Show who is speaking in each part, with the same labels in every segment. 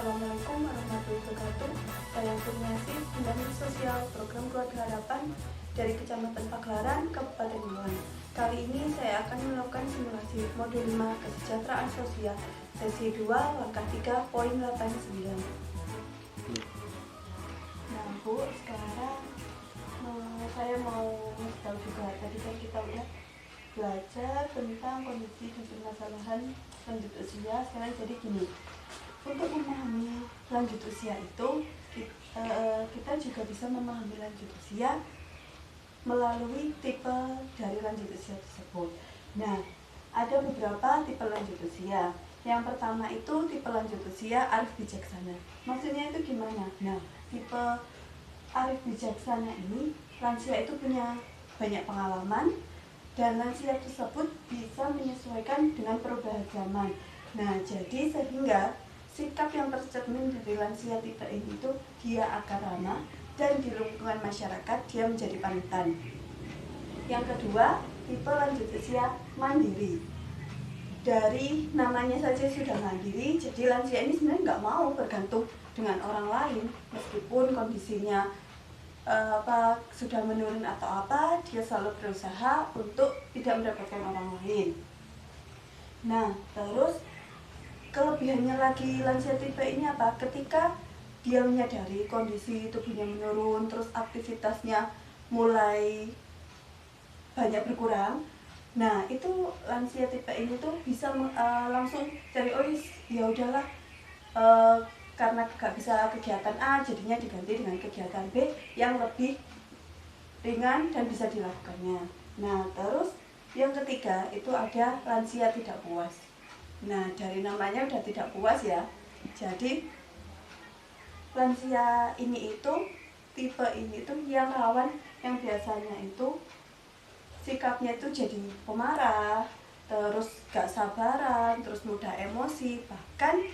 Speaker 1: Assalamualaikum warahmatullahi wabarakatuh. Saya Kurniasih, pendamping sosial program Keluarga Harapan dari Kecamatan Pagelaran, Kabupaten Malang. Kali ini saya akan melakukan simulasi modul 5 kesejahteraan sosial sesi 2 langkah 3.89. Nah Bu, sekarang saya mau tahu juga, tadi kan kita udah belajar tentang kondisi dan permasalahan lanjut usia. Sekarang jadi gini, untuk memahami lanjut usia itu kita juga bisa memahami lanjut usia melalui tipe dari lanjut usia tersebut. Nah, ada beberapa tipe lanjut usia. Yang pertama itu tipe lanjut usia arif bijaksana. Maksudnya itu gimana? Nah, tipe arif bijaksana ini lansia itu punya banyak pengalaman dan lansia tersebut bisa menyesuaikan dengan perubahan zaman. Nah, jadi sehingga sikap yang tercermin dari lansia tipe ini itu dia akan ramah dan di lingkungan masyarakat dia menjadi panutan. Yang kedua, tipe lanjut usia mandiri. Dari namanya saja sudah mandiri, jadi lansia ini sebenarnya nggak mau bergantung dengan orang lain meskipun kondisinya sudah menurun atau apa, dia selalu berusaha untuk tidak mendapatkan orang lain. Nah, terus kelebihannya lagi lansia tipe ini apa? Ketika dia menyadari kondisi tubuhnya menurun, terus aktivitasnya mulai banyak berkurang. Nah, itu lansia tipe ini tuh bisa langsung cari, oh ya udahlah, karena gak bisa kegiatan A, jadinya diganti dengan kegiatan B yang lebih ringan dan bisa dilakukannya. Nah, terus yang ketiga itu ada lansia tidak puas. Nah, dari namanya udah tidak puas ya. Jadi lansia ini itu, tipe ini itu yang rawan, yang biasanya itu sikapnya itu jadi pemarah, terus gak sabaran, terus mudah emosi, bahkan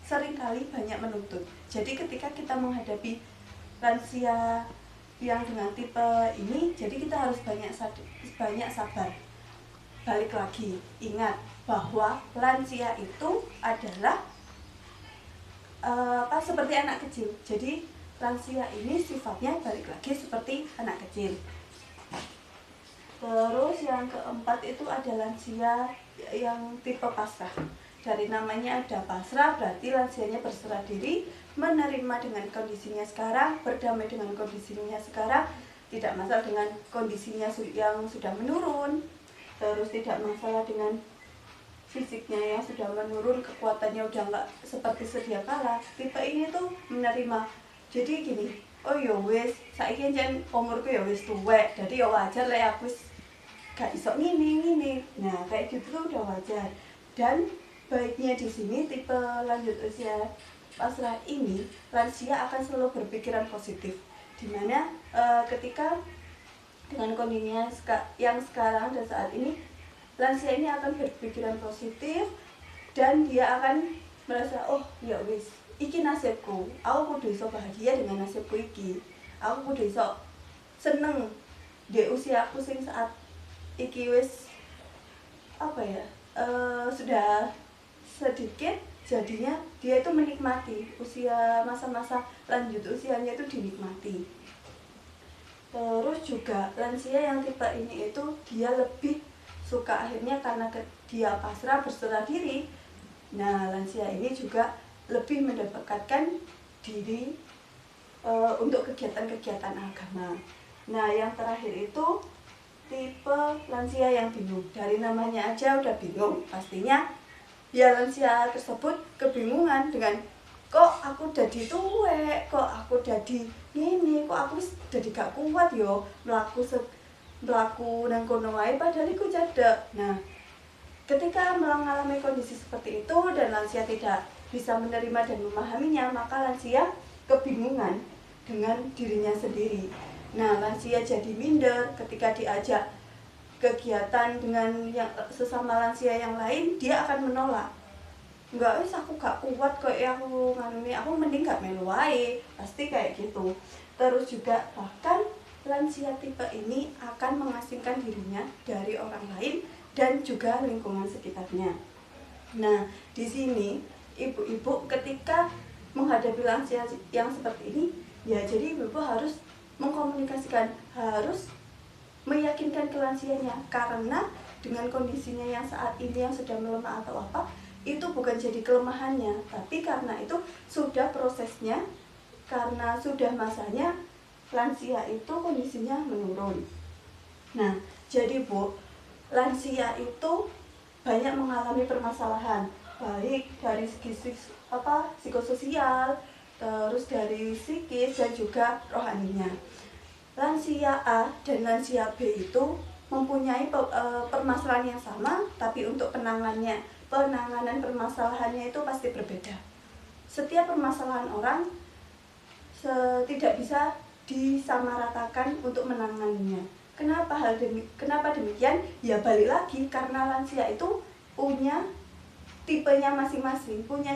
Speaker 1: seringkali banyak menuntut. Jadi ketika kita menghadapi lansia yang dengan tipe ini, jadi kita harus banyak sabar. Balik lagi, ingat bahwa lansia itu adalah seperti anak kecil. Jadi lansia ini sifatnya balik lagi seperti anak kecil. Terus yang keempat itu ada lansia yang tipe pasrah. Dari namanya ada pasrah, berarti lansianya berserah diri, menerima dengan kondisinya sekarang, berdamai dengan kondisinya sekarang, tidak masalah dengan kondisinya yang sudah menurun, terus tidak masalah dengan fisiknya yang sudah menurun, kekuatannya udah nggak seperti sedia kala. Tipe ini tuh menerima. Jadi gini, oh ya wis, saiki jan umurku ya wis tuwek, jadi ya wajar lah aku gak iso ngini. Nah, kayak gitu tuh udah wajar. Dan baiknya di sini tipe lanjut usia pasrah ini, lansia akan selalu berpikiran positif. Dimana ketika dengan kondisinya yang sekarang dan saat ini, lansia ini akan berpikiran positif dan dia akan merasa, oh ya wis, iki nasibku, aku kudu iso bahagia dengan nasibku iki, aku kudu iso seneng di usia aku sing saat iki wis sudah sedikit, jadinya dia itu menikmati usia, masa-masa lanjut usianya itu dinikmati. Terus juga lansia yang tipe ini itu dia lebih suka akhirnya karena dia pasrah berserah diri. Nah, lansia ini juga lebih mendapatkan diri untuk kegiatan-kegiatan agama. Nah, yang terakhir itu tipe lansia yang bingung. Dari namanya aja udah bingung, pastinya ya lansia tersebut kebingungan dengan kok aku jadi tuwek, kok aku jadi ini, kok aku jadi gak kuat yo melaku nang kono wae padahal iku cedek. Nah, ketika mengalami kondisi seperti itu dan lansia tidak bisa menerima dan memahaminya, maka lansia kebingungan dengan dirinya sendiri. Nah, lansia jadi minder ketika diajak kegiatan dengan yang sesama lansia yang lain, dia akan menolak. Enggak, wis aku gak kuat kok ya aku nganune, aku mending gak melu wae. Pasti kayak gitu. Terus juga bahkan lansia tipe ini akan mengasingkan dirinya dari orang lain dan juga lingkungan sekitarnya. Nah, di sini ibu-ibu ketika menghadapi lansia yang seperti ini, ya jadi ibu-ibu harus mengkomunikasikan, harus meyakinkan ke lansianya, karena dengan kondisinya yang saat ini yang sudah melemah atau apa, itu bukan jadi kelemahannya, tapi karena itu sudah prosesnya, karena sudah masanya lansia itu kondisinya menurun. Nah, jadi Bu, lansia itu banyak mengalami permasalahan, baik dari segi psikososial, terus dari psikis dan juga rohaninya. Lansia A dan lansia B itu mempunyai permasalahan yang sama, tapi untuk penanganan permasalahannya itu pasti berbeda. Setiap permasalahan orang tidak bisa disamaratakan untuk menanganinya. Kenapa demikian? Ya balik lagi, karena lansia itu punya tipenya masing-masing, punya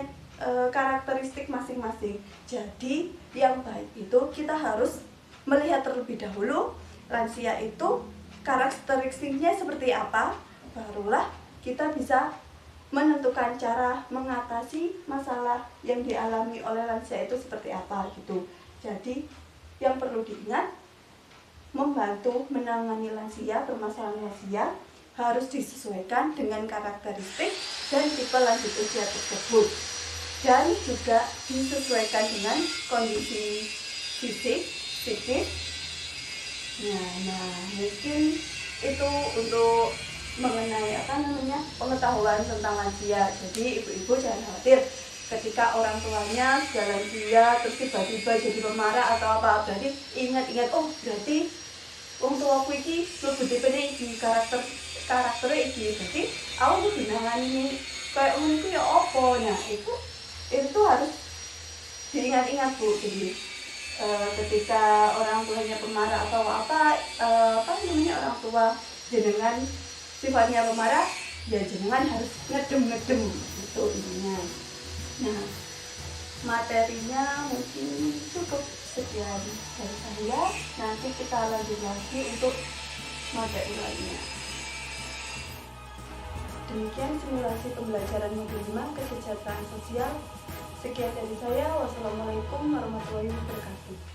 Speaker 1: karakteristik masing-masing. Jadi yang baik itu kita harus melihat terlebih dahulu lansia itu karakteristiknya seperti apa, barulah kita bisa menentukan cara mengatasi masalah yang dialami oleh lansia itu seperti apa gitu. Jadi yang perlu diingat, membantu menangani lansia, permasalahan lansia harus disesuaikan dengan karakteristik dan tipe lanjut usia tersebut, dan juga disesuaikan dengan kondisi fisik, psikis. Nah, mungkin itu untuk mengenai pengetahuan tentang lansia. Jadi ibu-ibu jangan khawatir ketika orang tuanya sudah lansia terus tiba-tiba jadi pemarah atau apa. Berarti ingat-ingat, oh berarti wong tuaku iki lebih tipene iki, karakternya iki. Berarti aku kudu nangani kayak ngono iku ya apa. Nah, itu harus diingat-ingat Bu. Jadi ketika orang tuanya pemarah atau orang tua jenengan sifatnya pemarah, ya jenengan harus ngedem itu intinya. Nah, materinya mungkin cukup sekian dari saya. Nanti kita lanjut lagi untuk materi lainnya. Demikian simulasi pembelajaran modul 5 kesejahteraan sosial. Sekian dari saya. Wassalamualaikum warahmatullahi wabarakatuh.